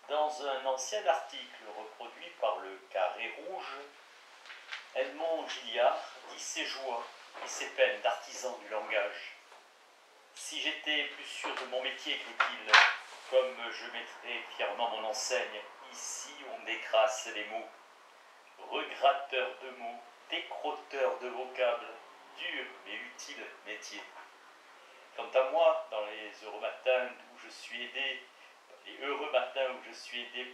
Dans un ancien article reproduit par le Carré Rouge, Edmond Gilliard dit ses joies et ses peines d'artisan du langage. Si j'étais plus sûr de mon métier, écrit-il, comme je mettrais fièrement mon enseigne, ici on décrasse les mots. Regratteur de mots, décrotteur de vocables, dur mais utile métier. Quant à moi, dans les heureux matins où je suis aidé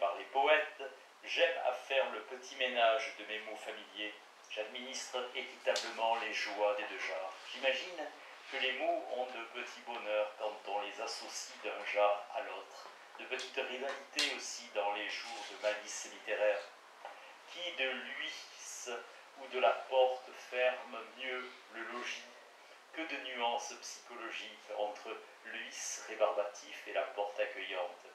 par les poètes, j'aime à faire le petit ménage de mes mots familiers. J'administre équitablement les joies des deux genres. J'imagine que les mots ont de petits bonheurs quand on les associe d'un genre à l'autre, de petites rivalités aussi dans les jours de malice littéraire. Qui de l'huisse ou de la porte ferme mieux le logis? Que de nuances psychologiques entre l'huisse rébarbatif et la porte accueillante.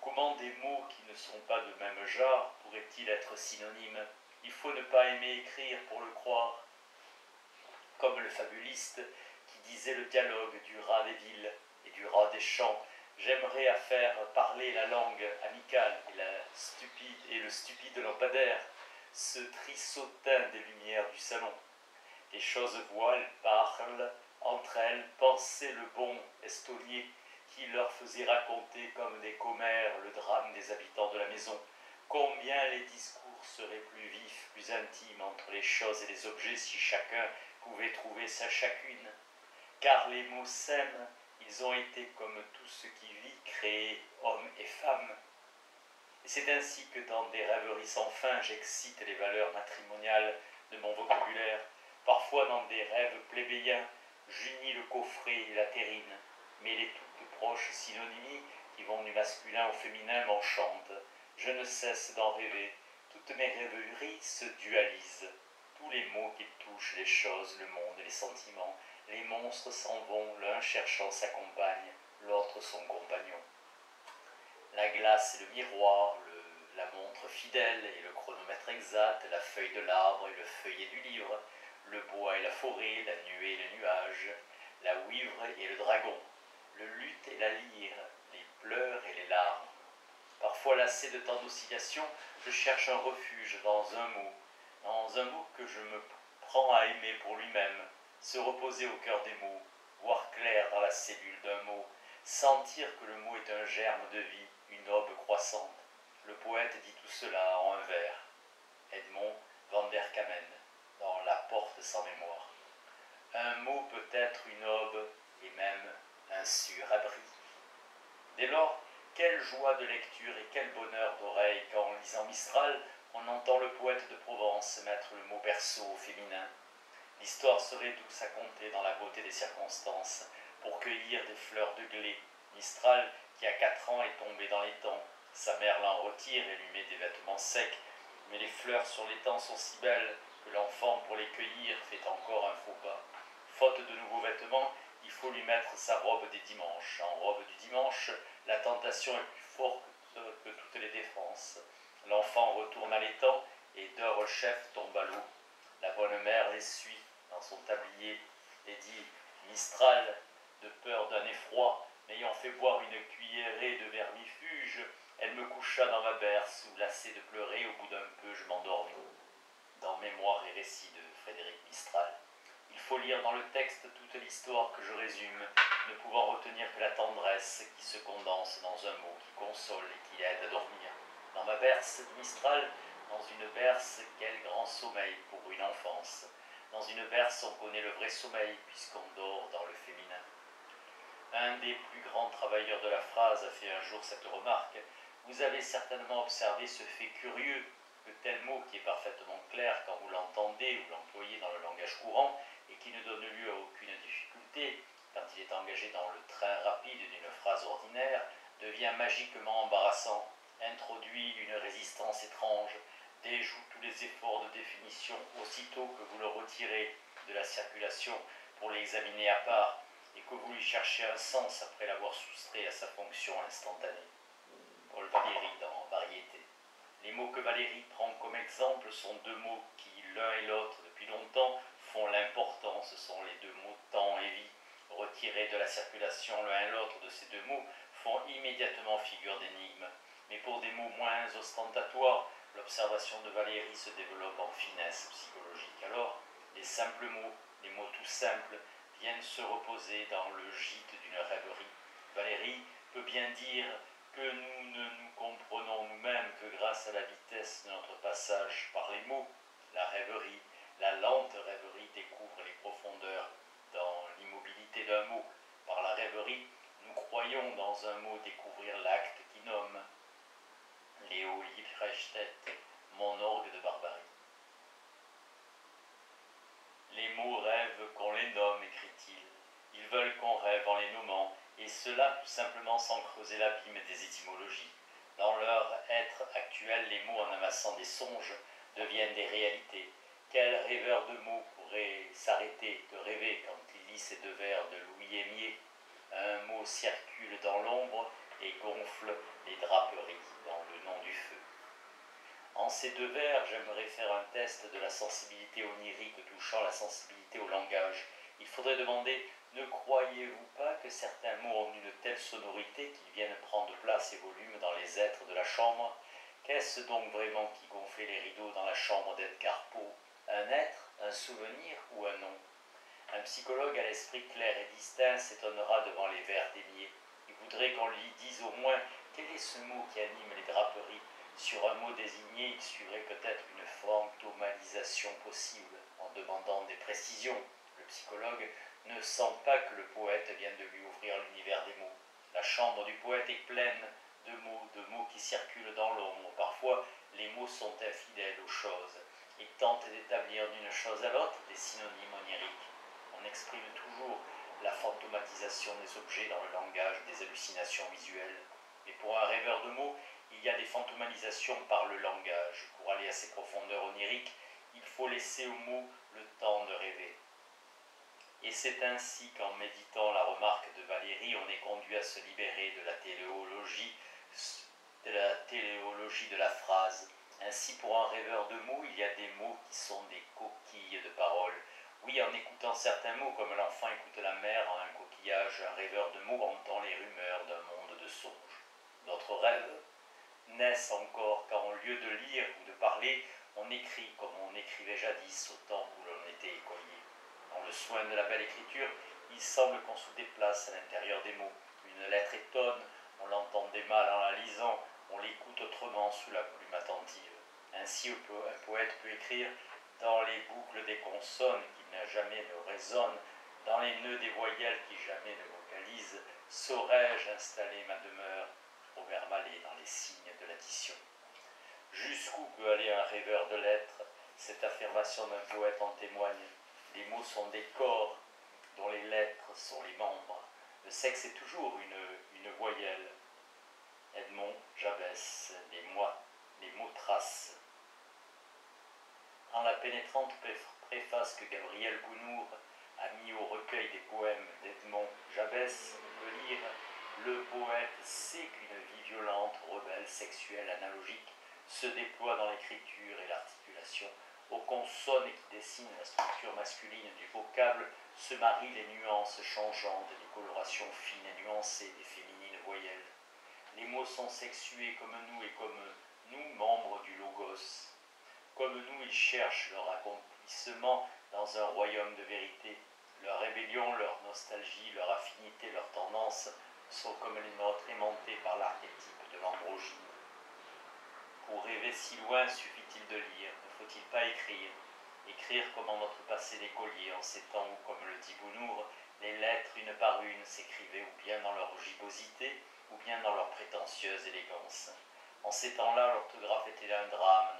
Comment des mots qui ne sont pas de même genre pourraient-ils être synonymes? Il faut ne pas aimer écrire pour le croire. Comme le fabuliste qui disait le dialogue du rat des villes et du rat des champs, j'aimerais à faire parler la langue amicale et le stupide lampadaire, ce trisottin des lumières du salon. Les choses voiles parlent entre elles, pensaient le bon Estonnier qui leur faisait raconter comme des commères le drame des habitants de la maison. Combien les discours seraient plus vifs, plus intimes entre les choses et les objets si chacun pouvait trouver sa chacune. Car les mots s'aiment, ils ont été comme tout ce qui vit, créés hommes et femmes. Et c'est ainsi que dans des rêveries sans fin, j'excite les valeurs matrimoniales de mon vocabulaire. Parfois dans des rêves plébéiens, j'unis le coffret et la terrine, mais les toutes proches synonymies qui vont du masculin au féminin m'enchantent. Je ne cesse d'en rêver, toutes mes rêveries se dualisent. Tous les mots qui touchent les choses, le monde et les sentiments, les monstres s'en vont, l'un cherchant sa compagne, l'autre son compagnon. La glace et le miroir, la montre fidèle et le chronomètre exact, la feuille de l'arbre et le feuillet du livre, le bois et la forêt, la nuée et le nuage, la ouivre et le dragon, le luth et la lyre, les pleurs et les larmes. Parfois lassé de tant d'oscillations, je cherche un refuge dans un mot que je me prends à aimer pour lui-même, se reposer au cœur des mots, voir clair dans la cellule d'un mot, sentir que le mot est un germe de vie, une aube croissante. Le poète dit tout cela en un vers. Edmond van der Kamen, dans La porte sans mémoire. Un mot peut être une aube et même un sûr abri. Dès lors, quelle joie de lecture et quel bonheur d'oreille quand, en lisant Mistral, on entend le poète de Provence mettre le mot berceau au féminin. L'histoire serait douce à compter dans la beauté des circonstances, pour cueillir des fleurs de glé. Mistral, qui à 4 ans est tombé dans les temps, sa mère l'en retire et lui met des vêtements secs, mais les fleurs sur l'étang sont si belles que l'enfant, pour les cueillir, fait encore un faux pas. Faute de nouveaux vêtements, il faut lui mettre sa robe des dimanches. En robe du dimanche, la tentation est plus forte que toutes les défenses. L'enfant retourne à l'étang et Derechef tombe à l'eau. La bonne mère les suit dans son tablier et dit « Mistral, de peur d'un effroi, m'ayant fait boire une cuillerée de vermifuge, elle me coucha dans ma berce où, lassé de pleurer, au bout d'un peu, je m'endormis. » Dans Mémoires et récits de Frédéric Mistral. Il faut lire dans le texte toute l'histoire que je résume, ne pouvant retenir que la tendresse qui se condense dans un mot, qui console et qui aide à dormir. Dans ma berce, dit Mistral, dans une berce, quel grand sommeil pour une enfance. Dans une berce, on connaît le vrai sommeil, puisqu'on dort dans le féminin. Un des plus grands travailleurs de la phrase a fait un jour cette remarque. Vous avez certainement observé ce fait curieux, que tel mot qui est parfaitement clair quand vous l'entendez ou l'employez dans le langage courant, et qui ne donne lieu à aucune difficulté, quand il est engagé dans le train rapide d'une phrase ordinaire, devient magiquement embarrassant, introduit une résistance étrange, déjoue tous les efforts de définition aussitôt que vous le retirez de la circulation pour l'examiner à part, et que vous lui cherchez un sens après l'avoir soustrait à sa fonction instantanée. Paul Valéry dans Variété. Les mots que Valéry prend comme exemple sont deux mots qui, l'un et l'autre, depuis longtemps, font l'important. Ce sont les deux mots temps et vie. Retirés de la circulation l'un et l'autre de ces deux mots font immédiatement figure d'énigme. Mais pour des mots moins ostentatoires, l'observation de Valéry se développe en finesse psychologique. Alors, les simples mots, les mots tout simples, viennent se reposer dans le gîte d'une rêverie. Valéry peut bien dire que nous ne nous comprenons nous-mêmes que grâce à la vitesse de notre passage par les mots. La rêverie, la lente rêverie découvre les profondeurs dans l'immobilité d'un mot. Par la rêverie, nous croyons dans un mot découvrir l'acte qui nomme. Léo Liebrecht, mon orgue de barbarie. Les mots rêvent qu'on les nomme, écrit-il. Ils veulent qu'on rêve en les nommant, et cela tout simplement sans creuser l'abîme des étymologies. Dans leur être actuel, les mots en amassant des songes deviennent des réalités. Quel rêveur de mots pourrait s'arrêter de rêver quand il lit ces deux vers de Louis Émier? Un mot circule dans l'ombre et gonfle les draperies dans le nom du feu. En ces deux vers, j'aimerais faire un test de la sensibilité onirique touchant la sensibilité au langage. Il faudrait demander, ne croyez-vous pas que certains mots ont une telle sonorité qu'ils viennent prendre place et volume dans les êtres de la chambre? Qu'est-ce donc vraiment qui gonflait les rideaux dans la chambre d'Edgar Poe? Un être, un souvenir ou un nom? Un psychologue à l'esprit clair et distinct s'étonnera devant les vers d'Émier. Il voudrait qu'on lui dise au moins quel est ce mot qui anime les draperies. Sur un mot désigné, il suivrait peut-être une fantomalisation possible. En demandant des précisions, le psychologue ne sent pas que le poète vient de lui ouvrir l'univers des mots. La chambre du poète est pleine de mots qui circulent dans l'ombre. Parfois, les mots sont infidèles aux choses. Ils tentent d'établir d'une chose à l'autre des synonymes oniriques. On exprime toujours la fantomatisation des objets dans le langage des hallucinations visuelles. Mais pour un rêveur de mots, il y a des fantomalisations par le langage. Pour aller à ces profondeurs oniriques, il faut laisser aux mots le temps de rêver. Et c'est ainsi qu'en méditant la remarque de Valéry, on est conduit à se libérer de la téléologie de la phrase. Ainsi, pour un rêveur de mots, il y a des mots qui sont des coquilles de paroles. Oui, en écoutant certains mots, comme l'enfant écoute la mer en un coquillage, un rêveur de mots entend les rumeurs d'un monde de songes. D'autres rêves naissent encore quand, au lieu de lire ou de parler, on écrit comme on écrivait jadis au temps où l'on était écolier. Dans le soin de la belle écriture, il semble qu'on se déplace à l'intérieur des mots. Une lettre étonne, on l'entendait mal en la lisant, on l'écoute autrement sous la plume attentive. Ainsi, un poète peut écrire dans les boucles des consonnes qui jamais ne résonnent, dans les nœuds des voyelles qui jamais ne vocalisent, saurais-je installer ma demeure? Robert Mallet dans les signes de l'addition. Jusqu'où peut aller un rêveur de lettres? Cette affirmation d'un poète en témoigne. Les mots sont des corps dont les lettres sont les membres. Le sexe est toujours une voyelle. Edmond Jabès, les mots traces. Dans la pénétrante préface que Gabriel Gounnour a mis au recueil des poèmes d'Edmond Jabès, on peut lire « Le poète sait qu'une vie violente, rebelle, sexuelle, analogique se déploie dans l'écriture et l'articulation. Aux consonnes qui dessinent la structure masculine du vocable se marient les nuances changeantes et les colorations fines et nuancées des féminines voyelles. Les mots sont sexués comme nous et comme nous, membres du logos. Comme nous, ils cherchent leur accomplissement dans un royaume de vérité. Leur rébellion, leur nostalgie, leur affinité, leur tendance sont comme les nôtres, aimantés par l'archétype de l'androgyne. Pour rêver si loin, suffit-il de lire? Ne faut-il pas écrire? Écrire comme en notre passé d'écolier, en ces temps où, comme le dit Gounnour, les lettres une par une s'écrivaient ou bien dans leur gibbosité, ou bien dans leur prétentieuse élégance. En ces temps-là, l'orthographe était un drame,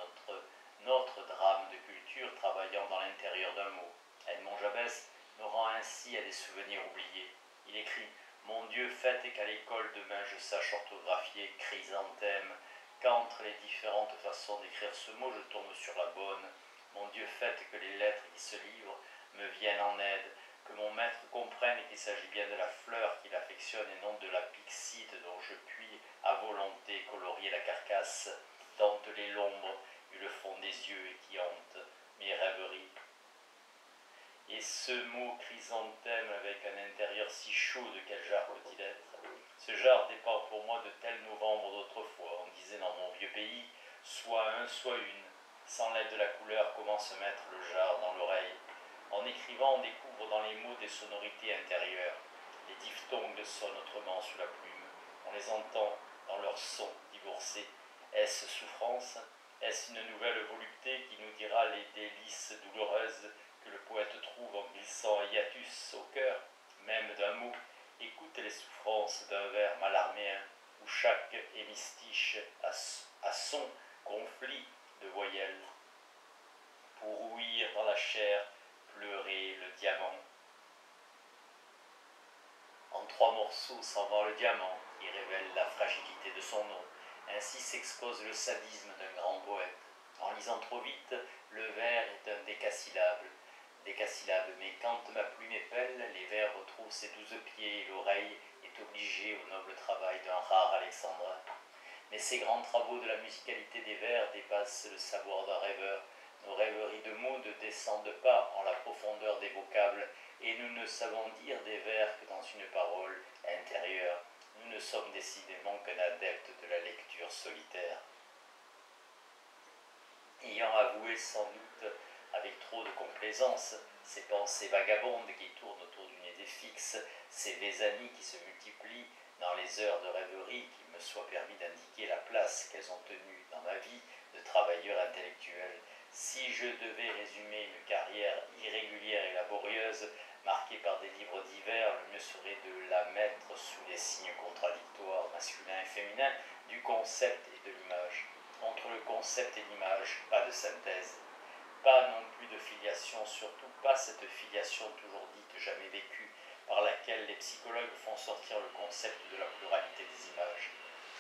notre drame de culture travaillant dans l'intérieur d'un mot. Edmond Jabès me rend ainsi à des souvenirs oubliés. Il écrit « Mon Dieu, faites qu'à l'école demain je sache orthographier chrysanthème, qu'entre les différentes façons d'écrire ce mot je tombe sur la bonne. Mon Dieu, faites que les lettres qui se livrent me viennent en aide, que mon maître comprenne qu'il s'agit bien de la fleur qu'il affectionne et non de la pyxide dont je puis à volonté colorier la carcasse, denteler l'ombre et le fond des yeux et qui hante mes rêveries. » Et ce mot chrysanthème avec un intérieur si chaud, de quel genre peut-il être? Ce genre dépend pour moi de tel novembre d'autrefois. On disait dans mon vieux pays, soit un, soit une. Sans l'aide de la couleur, comment se mettre le genre dans l'oreille? En écrivant, on découvre dans les mots des sonorités intérieures. Les diphtongues sonnent autrement sous la plume. On les entend dans leur son divorcé. Est-ce souffrance? Est-ce une nouvelle volupté qui nous dira les délices douloureuses que le poète trouve en glissant hiatus au cœur, même d'un mot? Écoute les souffrances d'un vers malarméen, où chaque hémistiche a son conflit de voyelles. Pour ouïr dans la chair, pleurer le diamant. En 3 morceaux s'en va le diamant, qui révèle la fragilité de son nom. Ainsi s'expose le sadisme d'un grand poète. En lisant trop vite, le vers est un décasyllabe, mais quand ma plume épelle, les vers retrouvent ses 12 pieds et l'oreille est obligée au noble travail d'un rare alexandrin. Mais ces grands travaux de la musicalité des vers dépassent le savoir d'un rêveur. Nos rêveries de mots ne descendent pas en la profondeur des vocables, et nous ne savons dire des vers que dans une parole intérieure. Nous ne sommes décidément qu'un adepte de la lecture solitaire. Ayant avoué sans doute avec trop de complaisance ces pensées vagabondes qui tournent autour d'une idée fixe, ces vésanies qui se multiplient dans les heures de rêverie, qu'il me soit permis d'indiquer la place qu'elles ont tenue dans ma vie de travailleur intellectuel. Si je devais résumer une carrière irrégulière et laborieuse, marquée par des livres divers, le mieux serait de la mettre sous les signes contradictoires masculins et féminins du concept et de l'image. Entre le concept et l'image, pas de synthèse, pas non plus de filiation, surtout pas cette filiation toujours dite, jamais vécue, par laquelle les psychologues font sortir le concept de la pluralité des images.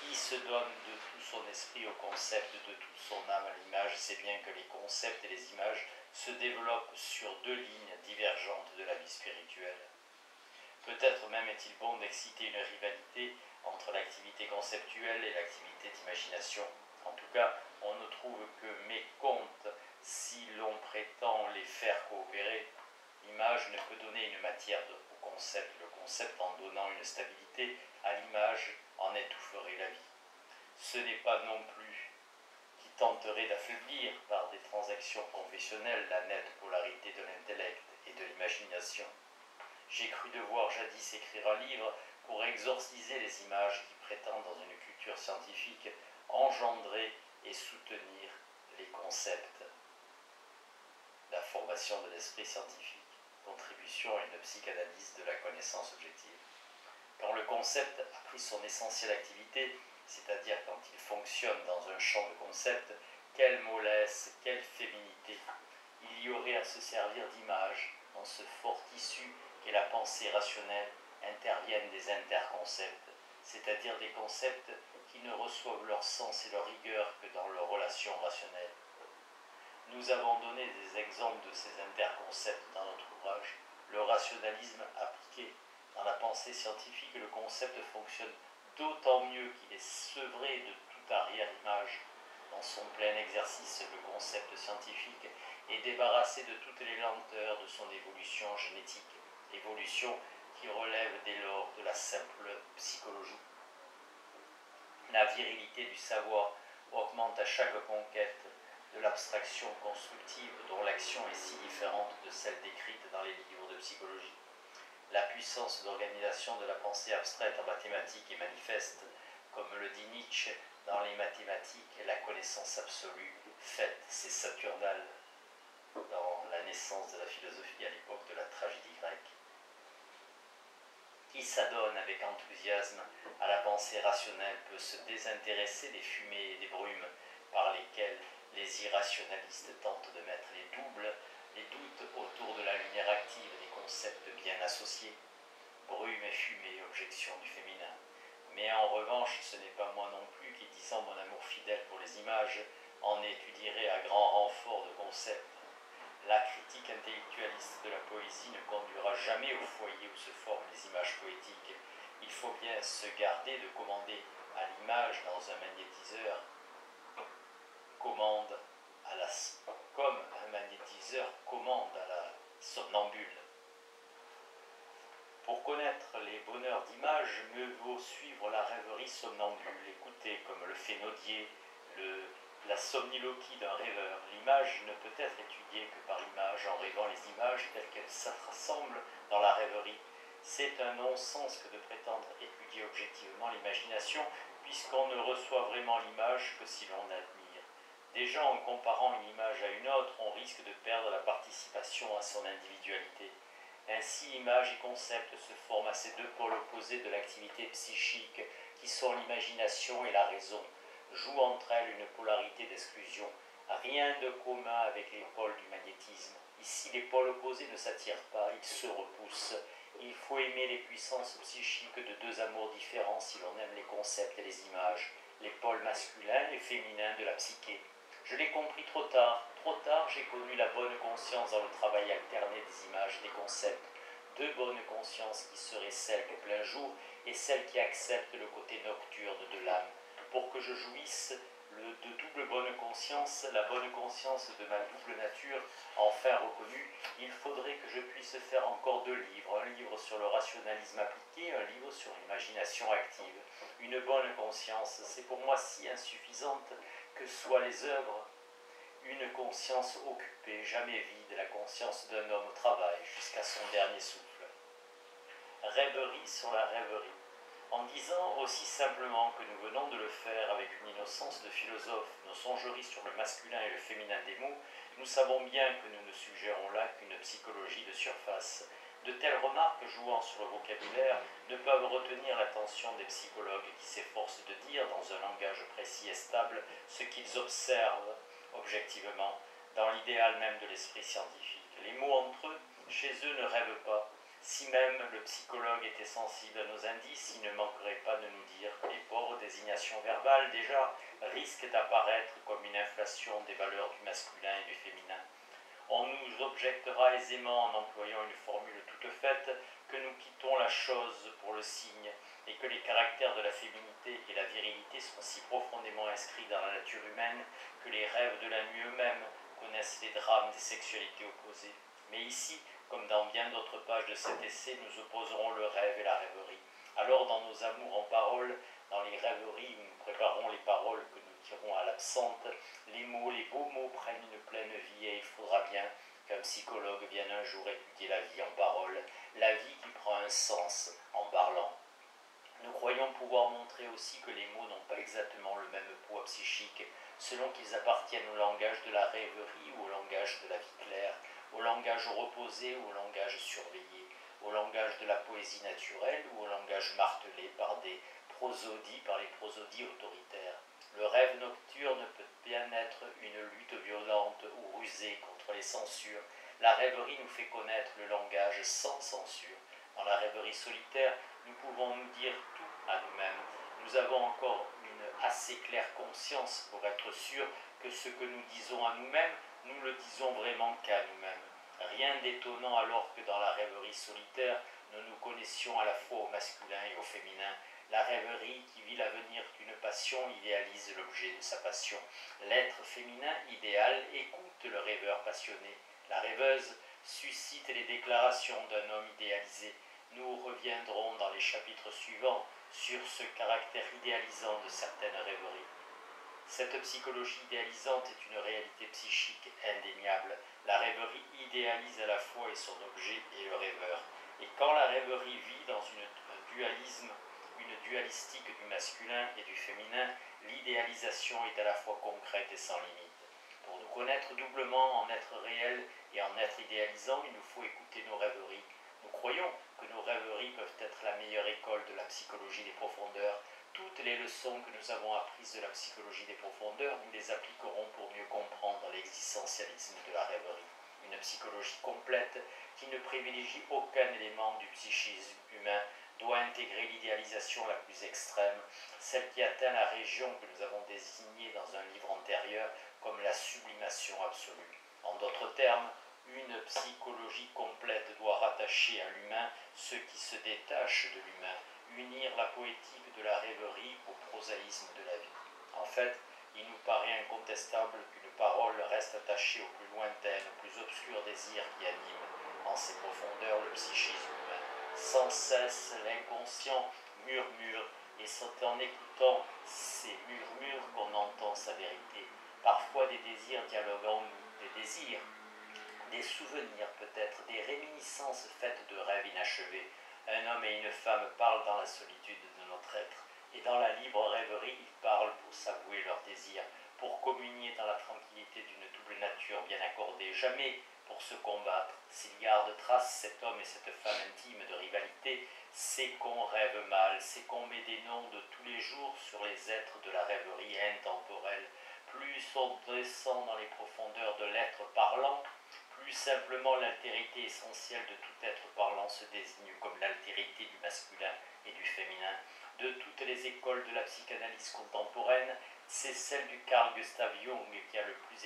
Qui se donne de tout son esprit au concept, de toute son âme à l'image, sait bien que les concepts et les images se développent sur 2 lignes divergentes de la vie spirituelle. Peut-être même est-il bon d'exciter une rivalité entre l'activité conceptuelle et l'activité d'imagination. En tout cas, on ne trouve que mécompte si l'on prétend les faire coopérer. L'image ne peut donner une matière au concept. Le concept, en donnant une stabilité à l'image, en étoufferait la vie. Ce n'est pas non plus qui tenterait d'affaiblir par des transactions confessionnelles la nette polarité de l'intellect et de l'imagination. J'ai cru devoir jadis écrire un livre pour exorciser les images qui prétendent, dans une culture scientifique, engendrer et soutenir les concepts. La formation de l'esprit scientifique, contribution à une psychanalyse de la connaissance objective. Quand le concept a pris son essentielle activité, c'est-à-dire quand il fonctionne dans un champ de concept, quelle mollesse, quelle féminité! Il y aurait à se servir d'images dans ce fort tissu qu'est la pensée rationnelle, interviennent des interconcepts, c'est-à-dire des concepts qui ne reçoivent leur sens et leur rigueur que dans leurs relations rationnelles. Nous avons donné des exemples de ces interconcepts dans notre ouvrage. Le rationalisme appliqué dans la pensée scientifique, le concept fonctionne d'autant mieux qu'il est sevré de toute arrière-image. Dans son plein exercice, le concept scientifique est débarrassé de toutes les lenteurs de son évolution génétique, évolution qui relève dès lors de la simple psychologie. La virilité du savoir augmente à chaque conquête de l'abstraction constructive dont l'action est si différente de celle décrite dans les livres de psychologie. La puissance d'organisation de la pensée abstraite en mathématiques est manifeste, comme le dit Nietzsche dans les mathématiques, la connaissance absolue faite, c'est Saturnale dans la naissance de la philosophie à l'époque de la tragédie grecque. Qui s'adonne avec enthousiasme à la pensée rationnelle peut se désintéresser des fumées et des brumes par lesquelles les irrationalistes tentent de mettre les doutes autour de la lumière active des concepts bien associés. Brume et fumée, objection du féminin. Mais en revanche, ce n'est pas moi non plus qui, disant mon amour fidèle pour les images, en étudierai à grand renfort de concepts. La critique intellectualiste de la poésie ne conduira jamais au foyer où se forment les images poétiques. Il faut bien se garder de commander à l'image dans un magnétiseur comme un magnétiseur commande à la somnambule. Pour connaître les bonheurs d'image, mieux vaut suivre la rêverie somnambule, écouter comme le fait Nodier, la somniloquie d'un rêveur. L'image ne peut être étudiée que par image, en rêvant les images telles qu'elles s'assemblent dans la rêverie. C'est un non-sens que de prétendre étudier objectivement l'imagination, puisqu'on ne reçoit vraiment l'image que si l'on admire. Déjà, en comparant une image à une autre, on risque de perdre la participation à son individualité. Ainsi, image et concept se forment à ces deux pôles opposés de l'activité psychique, qui sont l'imagination et la raison, jouent entre elles une polarité d'exclusion. Rien de commun avec les pôles du magnétisme. Ici, les pôles opposés ne s'attirent pas, ils se repoussent. Il faut aimer les puissances psychiques de deux amours différents si l'on aime les concepts et les images, les pôles masculins et féminins de la psyché. Je l'ai compris trop tard j'ai connu la bonne conscience dans le travail alterné des images et des concepts. Deux bonnes consciences qui seraient celles de plein jour et celles qui acceptent le côté nocturne de l'âme. Pour que je jouisse de double bonne conscience, la bonne conscience de ma double nature, enfin reconnue, il faudrait que je puisse faire encore deux livres, un livre sur le rationalisme appliqué, un livre sur l'imagination active. Une bonne conscience, c'est pour moi si insuffisante que soient les œuvres. Une conscience occupée, jamais vide, la conscience d'un homme au travail jusqu'à son dernier souffle. Rêverie sur la rêverie. En disant aussi simplement que nous venons de le faire avec une innocence de philosophe, nos songeries sur le masculin et le féminin des mots, nous savons bien que nous ne suggérons là qu'une psychologie de surface. De telles remarques jouant sur le vocabulaire ne peuvent retenir l'attention des psychologues qui s'efforcent de dire dans un langage précis et stable ce qu'ils observent objectivement, dans l'idéal même de l'esprit scientifique. Les mots entre eux, chez eux, ne rêvent pas. Si même le psychologue était sensible à nos indices, il ne manquerait pas de nous dire que les pauvres désignations verbales, déjà, risquent d'apparaître comme une inflation des valeurs du masculin et du féminin. On nous objectera aisément en employant une formule toute faite que nous quittons la chose pour le signe et que les caractères de la féminité et la virilité sont si profondément inscrits dans la nature humaine que les rêves de la nuit eux-mêmes connaissent les drames des sexualités opposées. Mais ici, comme dans bien d'autres pages de cet essai, nous opposerons le rêve et la rêverie. Alors, dans nos amours en paroles, dans les rêveries où nous préparons les paroles que nous dirons à l'absente, les mots, les beaux mots prennent une pleine vie et il faudra bien qu'un psychologue vienne un jour étudier la vie en paroles, la vie qui prend un sens en parlant. Nous croyons pouvoir montrer aussi que les mots n'ont pas exactement le même poids psychique, selon qu'ils appartiennent au langage de la rêverie ou au langage de la vie claire, au langage reposé ou au langage surveillé, au langage de la poésie naturelle ou au langage martelé par les prosodies autoritaires. Le rêve nocturne peut bien être une lutte violente ou rusée contre les censures. La rêverie nous fait connaître le langage sans censure. Dans la rêverie solitaire, nous pouvons nous dire tout à nous-mêmes. Nous avons encore une assez claire conscience pour être sûrs que ce que nous disons à nous-mêmes, nous le disons vraiment qu'à nous-mêmes. Rien d'étonnant alors que dans la rêverie solitaire, nous nous connaissions à la fois au masculin et au féminin. La rêverie qui vit l'avenir d'une passion idéalise l'objet de sa passion. L'être féminin idéal écoute le rêveur passionné. La rêveuse suscite les déclarations d'un homme idéalisé. Nous reviendrons dans les chapitres suivants sur ce caractère idéalisant de certaines rêveries. Cette psychologie idéalisante est une réalité psychique indéniable. La rêverie idéalise à la fois et son objet et le rêveur. Et quand la rêverie vit dans un dualisme, une dualistique du masculin et du féminin, l'idéalisation est à la fois concrète et sans limite. Pour nous connaître doublement en être réel et en être idéalisant, il nous faut écouter nos rêveries. Nous croyons que nos rêveries peuvent être la meilleure école de la psychologie des profondeurs. Toutes les leçons que nous avons apprises de la psychologie des profondeurs, nous les appliquerons pour mieux comprendre l'existentialisme de la rêverie. Une psychologie complète qui ne privilégie aucun élément du psychisme humain doit intégrer l'idéalisation la plus extrême, celle qui atteint la région que nous avons désignée dans un livre antérieur comme la sublimation absolue. En d'autres termes, une psychologie complète doit rattacher à l'humain ce qui se détache de l'humain, unir la poétique de la rêverie au prosaïsme de la vie. En fait, il nous paraît incontestable qu'une parole reste attachée aux plus lointains, aux plus obscurs désirs qui animent. en ses profondeurs le psychisme humain. Sans cesse, l'inconscient murmure, et c'est en écoutant ces murmures qu'on entend sa vérité. Parfois des désirs dialoguent en nous, des désirs, des souvenirs peut-être, des réminiscences faites de rêves inachevés. Un homme et une femme parlent dans la solitude de notre être, et dans la libre rêverie, ils parlent pour s'avouer leurs désirs, pour communier dans la tranquillité d'une double nature bien accordée, jamais pour se combattre. S'il garde trace, cet homme et cette femme intime de rivalité, c'est qu'on rêve mal, c'est qu'on met des noms de tous les jours sur les êtres de la rêverie intemporelle. Plus on descend dans les profondeurs de l'être parlant, plus simplement l'altérité essentielle de tout être parlant se désigne comme l'altérité du masculin et du féminin. De toutes les écoles de la psychanalyse contemporaine, c'est celle du Carl Gustav Jung qui a le plus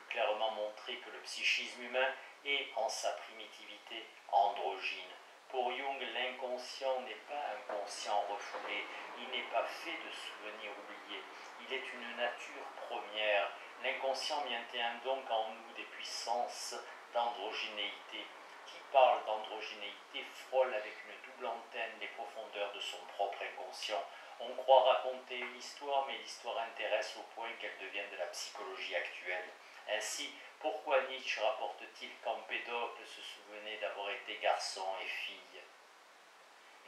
clairement montré que le psychisme humain est, en sa primitivité, androgyne. Pour Jung, l'inconscient n'est pas un conscient refoulé, il n'est pas fait de souvenirs oubliés, il est une nature première. L'inconscient maintient donc en nous des puissances d'androgénéité. Qui parle d'androgénéité frôle avec une double antenne les profondeurs de son propre inconscient. On croit raconter une histoire, mais l'histoire intéresse au point qu'elle devienne de la psychologie actuelle. Ainsi, pourquoi Nietzsche rapporte-t-il qu'Empédocle se souvenait d'avoir été garçon et fille?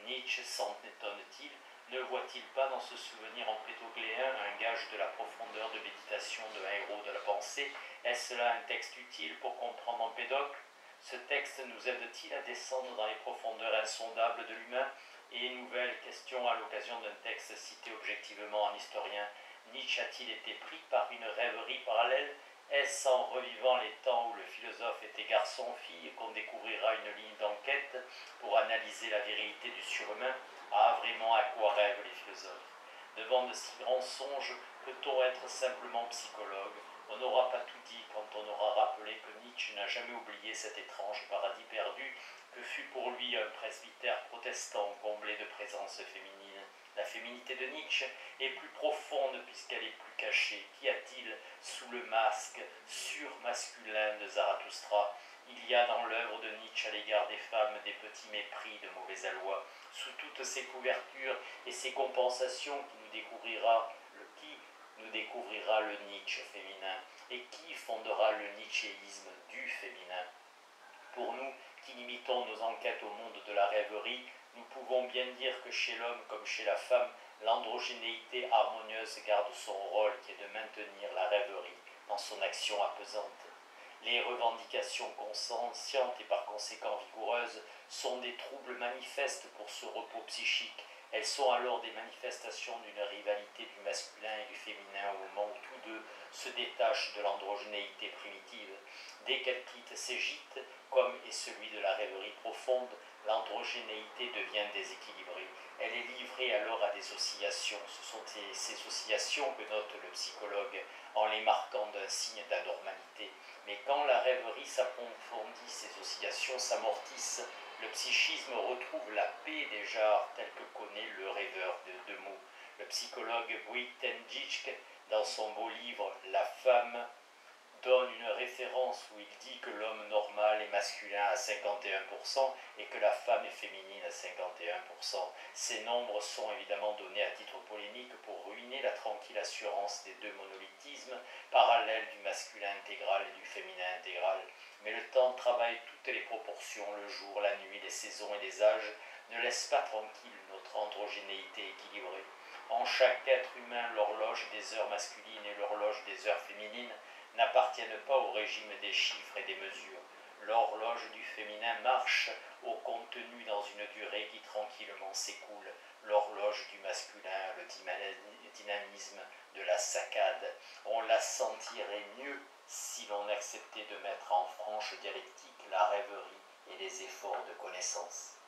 Nietzsche s'en étonne-t-il? Ne voit-il pas dans ce souvenir empédocléen un gage de la profondeur de méditation d'un héros de la pensée? Est-ce là un texte utile pour comprendre Empédocle? Ce texte nous aide-t-il à descendre dans les profondeurs insondables de l'humain? Et nouvelle question à l'occasion d'un texte cité objectivement en historien, Nietzsche a-t-il été pris par une rêverie parallèle? Est-ce en revivant les temps où le philosophe était garçon-fille qu'on découvrira une ligne d'enquête pour analyser la vérité du surhumain? Ah, vraiment, à quoi rêvent les philosophes? Devant de si grands songes, peut-on être simplement psychologue? On n'aura pas tout dit quand on aura rappelé que Nietzsche n'a jamais oublié cet étrange paradis perdu que fut pour lui un presbytère protestant comblé de présence féminine. La féminité de Nietzsche est plus profonde puisqu'elle est plus cachée. Qu'y a-t-il sous le masque surmasculin de Zarathustra? Il y a dans l'œuvre de Nietzsche à l'égard des femmes des petits mépris de mauvais aloi. Sous toutes ces couvertures et ces compensations qui nous découvrira le Nietzsche féminin et qui fondera le nietzschéisme du féminin. Pour nous, qui limitons nos enquêtes au monde de la rêverie, nous pouvons bien dire que chez l'homme comme chez la femme, l'androgénéité harmonieuse garde son rôle qui est de maintenir la rêverie dans son action apaisante. Les revendications conscientes et par conséquent vigoureuses sont des troubles manifestes pour ce repos psychique. Elles sont alors des manifestations d'une rivalité du masculin et du féminin au moment où tous deux se détachent de l'androgénéité primitive. Dès qu'elles quittent ces gîtes, comme est celui de la rêverie profonde, l'androgénéité devient déséquilibrée. Elle est livrée alors à des oscillations. Ce sont ces oscillations que note le psychologue en les marquant d'un signe d'anormalité. Mais quand la rêverie s'approfondit, ces oscillations s'amortissent, le psychisme retrouve la paix des genres telle que connaît le rêveur de mots. Le psychologue Buitendichk, dans son beau livre « La femme », donne une référence où il dit que l'homme normal est masculin à 51% et que la femme est féminine à 51%. Ces nombres sont évidemment donnés à titre polémique pour ruiner la tranquille assurance des deux monolithismes parallèles du masculin intégral et du féminin intégral. Mais le temps travaille toutes les proportions, le jour, la nuit, les saisons et les âges, ne laisse pas tranquille notre androgénéité équilibrée. En chaque être humain, l'horloge des heures masculines et l'horloge des heures féminines n'appartiennent pas au régime des chiffres et des mesures. L'horloge du féminin marche au contenu dans une durée qui tranquillement s'écoule. L'horloge du masculin, le dynamisme de la saccade. On la sentirait mieux si l'on acceptait de mettre en franche dialectique la rêverie et les efforts de connaissance.